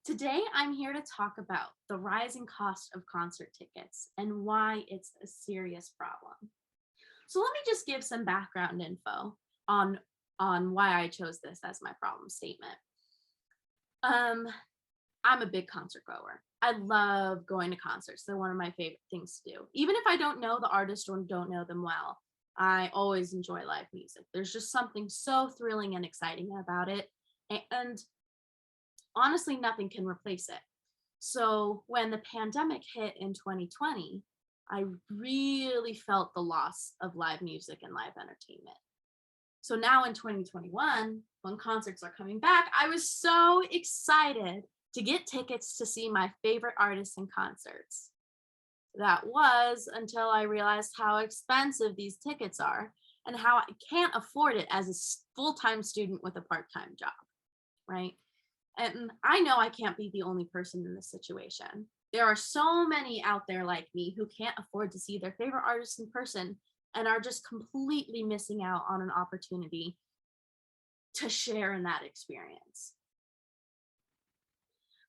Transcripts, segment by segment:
Today, I'm here to talk about the rising cost of concert tickets and why it's a serious problem. So let me just give some background info on why I chose this as my problem statement. Um, I'm a big concert goer. I love going to concerts. They're one of my favorite things to do. Even if I don't know the artist or don't know them well, I always enjoy live music. There's just something so thrilling and exciting about it. And honestly, nothing can replace it. So when the pandemic hit in 2020, I really felt the loss of live music and live entertainment. So now in 2021, when concerts are coming back, I was so excited to get tickets to see my favorite artists in concerts. That was until I realized how expensive these tickets are and how I can't afford it as a full-time student with a part-time job, right? And I know I can't be the only person in this situation. There are so many out there like me who can't afford to see their favorite artists in person and are just completely missing out on an opportunity to share in that experience.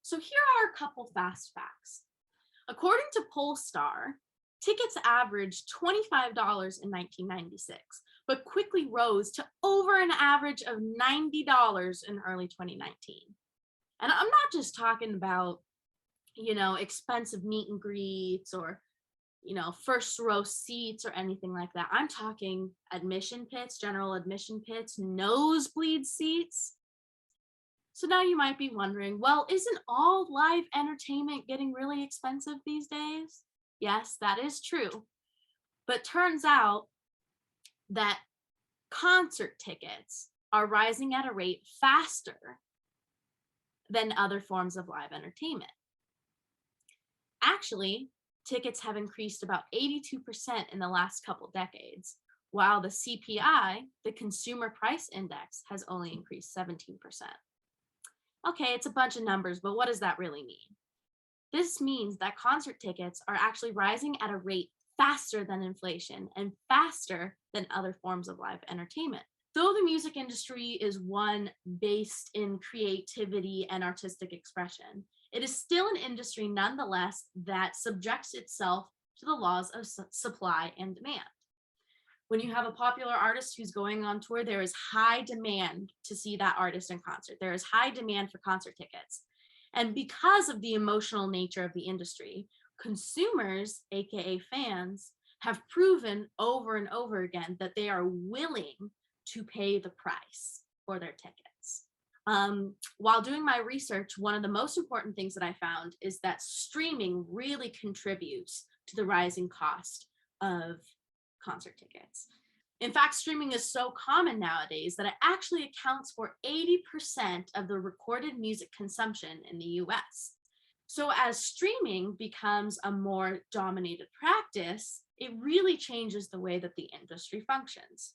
So here are a couple fast facts. According to Polestar, tickets averaged $25 in 1996, but quickly rose to over an average of $90 in early 2019. And I'm not just talking about, expensive meet and greets or, first row seats or anything like that. I'm talking admission pits, general admission pits, nosebleed seats. So now you might be wondering, well, isn't all live entertainment getting really expensive these days? Yes, that is true. But turns out that concert tickets are rising at a rate faster than other forms of live entertainment. Actually, tickets have increased about 82% in the last couple decades, while the CPI, the Consumer Price Index, has only increased 17%. Okay, it's a bunch of numbers, but what does that really mean? This means that concert tickets are actually rising at a rate faster than inflation and faster than other forms of live entertainment. Though the music industry is one based in creativity and artistic expression, it is still an industry nonetheless that subjects itself to the laws of supply and demand. When you have a popular artist who's going on tour, there is high demand to see that artist in concert. There is high demand for concert tickets. And because of the emotional nature of the industry, consumers, aka fans, have proven over and over again that they are willing to pay the price for their tickets. While doing my research, one of the most important things that I found is that streaming really contributes to the rising cost of concert tickets. In fact, streaming is so common nowadays that it actually accounts for 80% of the recorded music consumption in the US. So as streaming becomes a more dominated practice, it really changes the way that the industry functions.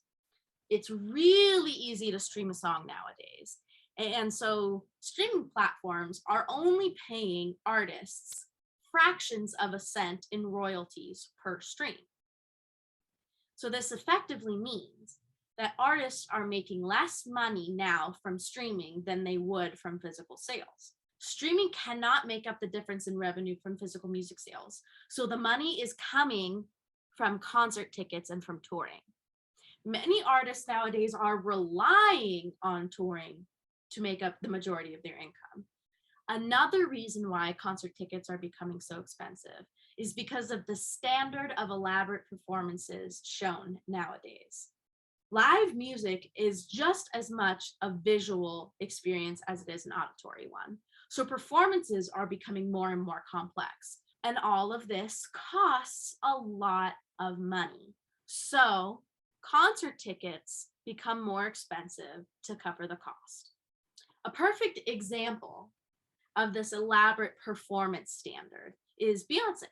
It's really easy to stream a song nowadays. And so streaming platforms are only paying artists fractions of a cent in royalties per stream. So this effectively means that artists are making less money now from streaming than they would from physical sales. Streaming cannot make up the difference in revenue from physical music sales. So the money is coming from concert tickets and from touring. Many artists nowadays are relying on touring to make up the majority of their income. Another reason why concert tickets are becoming so expensive is because of the standard of elaborate performances shown nowadays. Live music is just as much a visual experience as it is an auditory one. So performances are becoming more and more complex. And all of this costs a lot of money. So concert tickets become more expensive to cover the cost. A perfect example of this elaborate performance standard is Beyonce.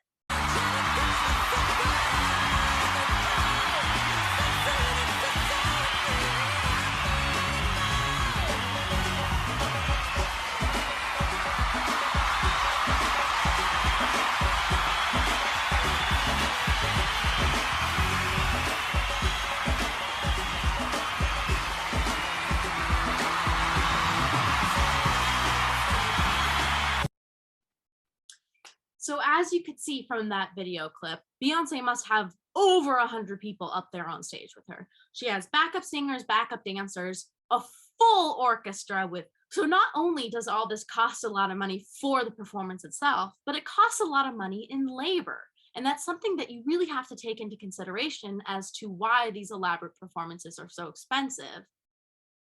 So as you could see from that video clip, Beyonce must have over 100 people up there on stage with her. She has backup singers, backup dancers, a full orchestra with. So not only does all this cost a lot of money for the performance itself, but it costs a lot of money in labor. And that's something that you really have to take into consideration as to why these elaborate performances are so expensive,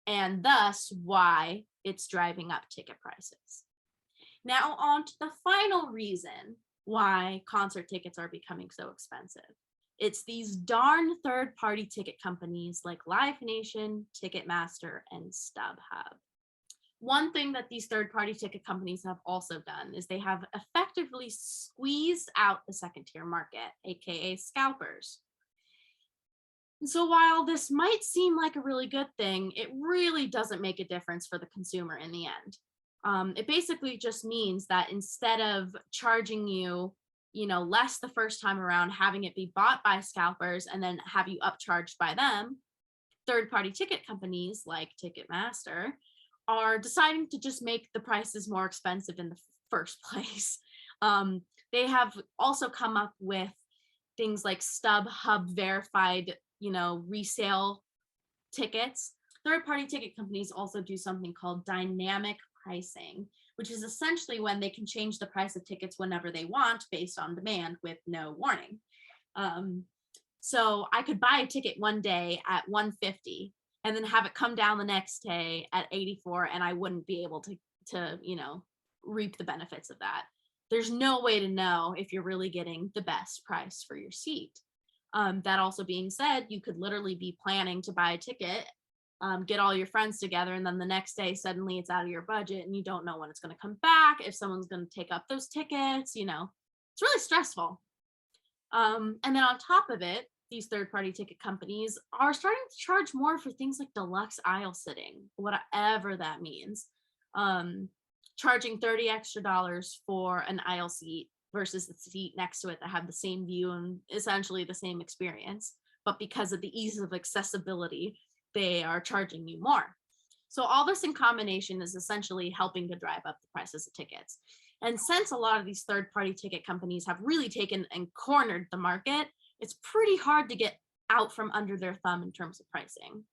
and thus why it's driving up ticket prices. Now, on to the final reason why concert tickets are becoming so expensive. It's these darn third-party ticket companies like Live Nation, Ticketmaster, and StubHub. One thing that these third-party ticket companies have also done is they have effectively squeezed out the second-tier market, aka scalpers. And so while this might seem like a really good thing, it really doesn't make a difference for the consumer in the end. It basically just means that instead of charging you, less the first time around, having it be bought by scalpers and then have you upcharged by them, third-party ticket companies like Ticketmaster are deciding to just make the prices more expensive in the first place. They have also come up with things like StubHub verified, resale tickets. Third-party ticket companies also do something called dynamic pricing, which is essentially when they can change the price of tickets whenever they want based on demand with no warning. So I could buy a ticket one day at $150 and then have it come down the next day at $84, and I wouldn't be able to reap the benefits of that. There's no way to know if you're really getting the best price for your seat. That also being said, you could literally be planning to buy a ticket, get all your friends together, and then the next day suddenly it's out of your budget and you don't know when it's going to come back, if someone's going to take up those tickets. It's really stressful. And then on top of it, these third-party ticket companies are starting to charge more for things like deluxe aisle sitting, whatever that means. Charging $30 extra for an aisle seat versus the seat next to it that have the same view and essentially the same experience. But because of the ease of accessibility, they are charging you more. So all this in combination is essentially helping to drive up the prices of tickets. And since a lot of these third-party ticket companies have really taken and cornered the market, it's pretty hard to get out from under their thumb in terms of pricing.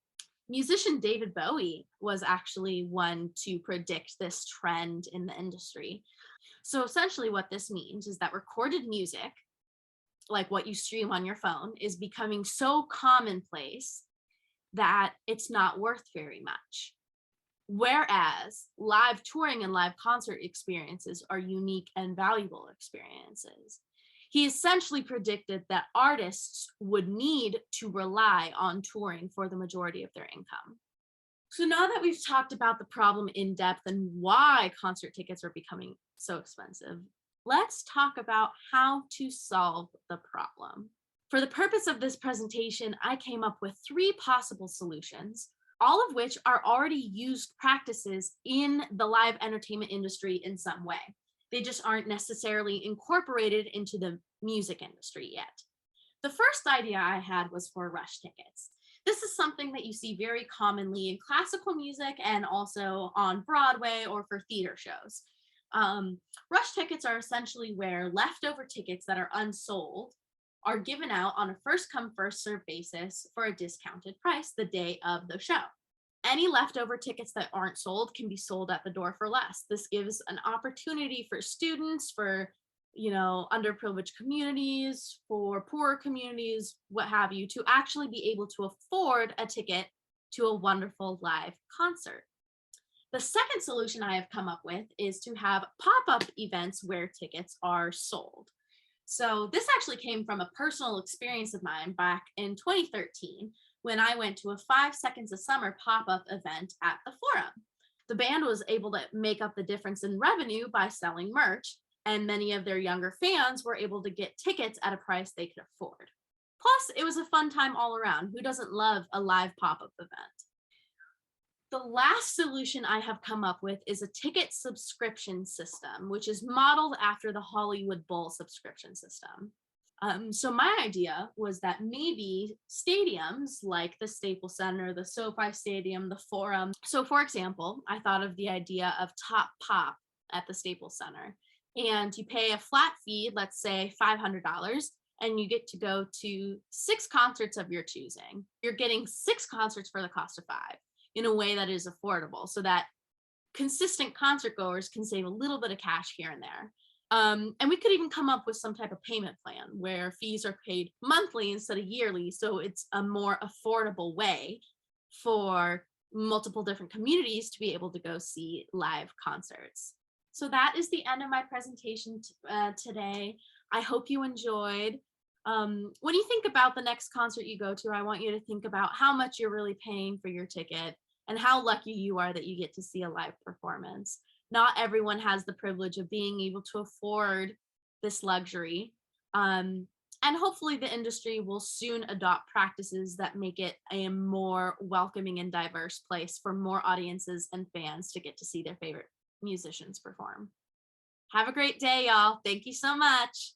Musician David Bowie was actually one to predict this trend in the industry. So essentially what this means is that recorded music, like what you stream on your phone, is becoming so commonplace that it's not worth very much. Whereas live touring and live concert experiences are unique and valuable experiences. He essentially predicted that artists would need to rely on touring for the majority of their income. So now that we've talked about the problem in depth and why concert tickets are becoming so expensive, let's talk about how to solve the problem. For the purpose of this presentation, I came up with 3 possible solutions, all of which are already used practices in the live entertainment industry in some way. They just aren't necessarily incorporated into the music industry yet. The first idea I had was for rush tickets. This is something that you see very commonly in classical music and also on Broadway or for theater shows. Rush tickets are essentially where leftover tickets that are unsold are given out on a first come first served basis for a discounted price the day of the show. Any leftover tickets that aren't sold can be sold at the door for less. This gives an opportunity for students, for underprivileged communities, for poorer communities, what have you, to actually be able to afford a ticket to a wonderful live concert. The second solution I have come up with is to have pop-up events where tickets are sold. So this actually came from a personal experience of mine back in 2013 when I went to a 5 Seconds of Summer pop-up event at the Forum. The band was able to make up the difference in revenue by selling merch, and many of their younger fans were able to get tickets at a price they could afford. Plus, it was a fun time all around. Who doesn't love a live pop-up event? The last solution I have come up with is a ticket subscription system, which is modeled after the Hollywood Bowl subscription system. So my idea was that maybe stadiums like the Staples Center, the SoFi Stadium, the Forum. So for example, I thought of the idea of Top Pop at the Staples Center. and you pay a flat fee, let's say $500, and you get to go to 6 concerts of your choosing. You're getting 6 concerts for the cost of five in a way that is affordable so that consistent concert goers can save a little bit of cash here and there. And we could even come up with some type of payment plan where fees are paid monthly instead of yearly. So it's a more affordable way for multiple different communities to be able to go see live concerts. So that is the end of my presentation today. I hope you enjoyed. When you think about the next concert you go to, I want you to think about how much you're really paying for your ticket and how lucky you are that you get to see a live performance. Not everyone has the privilege of being able to afford this luxury. And hopefully, the industry will soon adopt practices that make it a more welcoming and diverse place for more audiences and fans to get to see their favorite musicians perform. Have a great day, y'all. Thank you so much.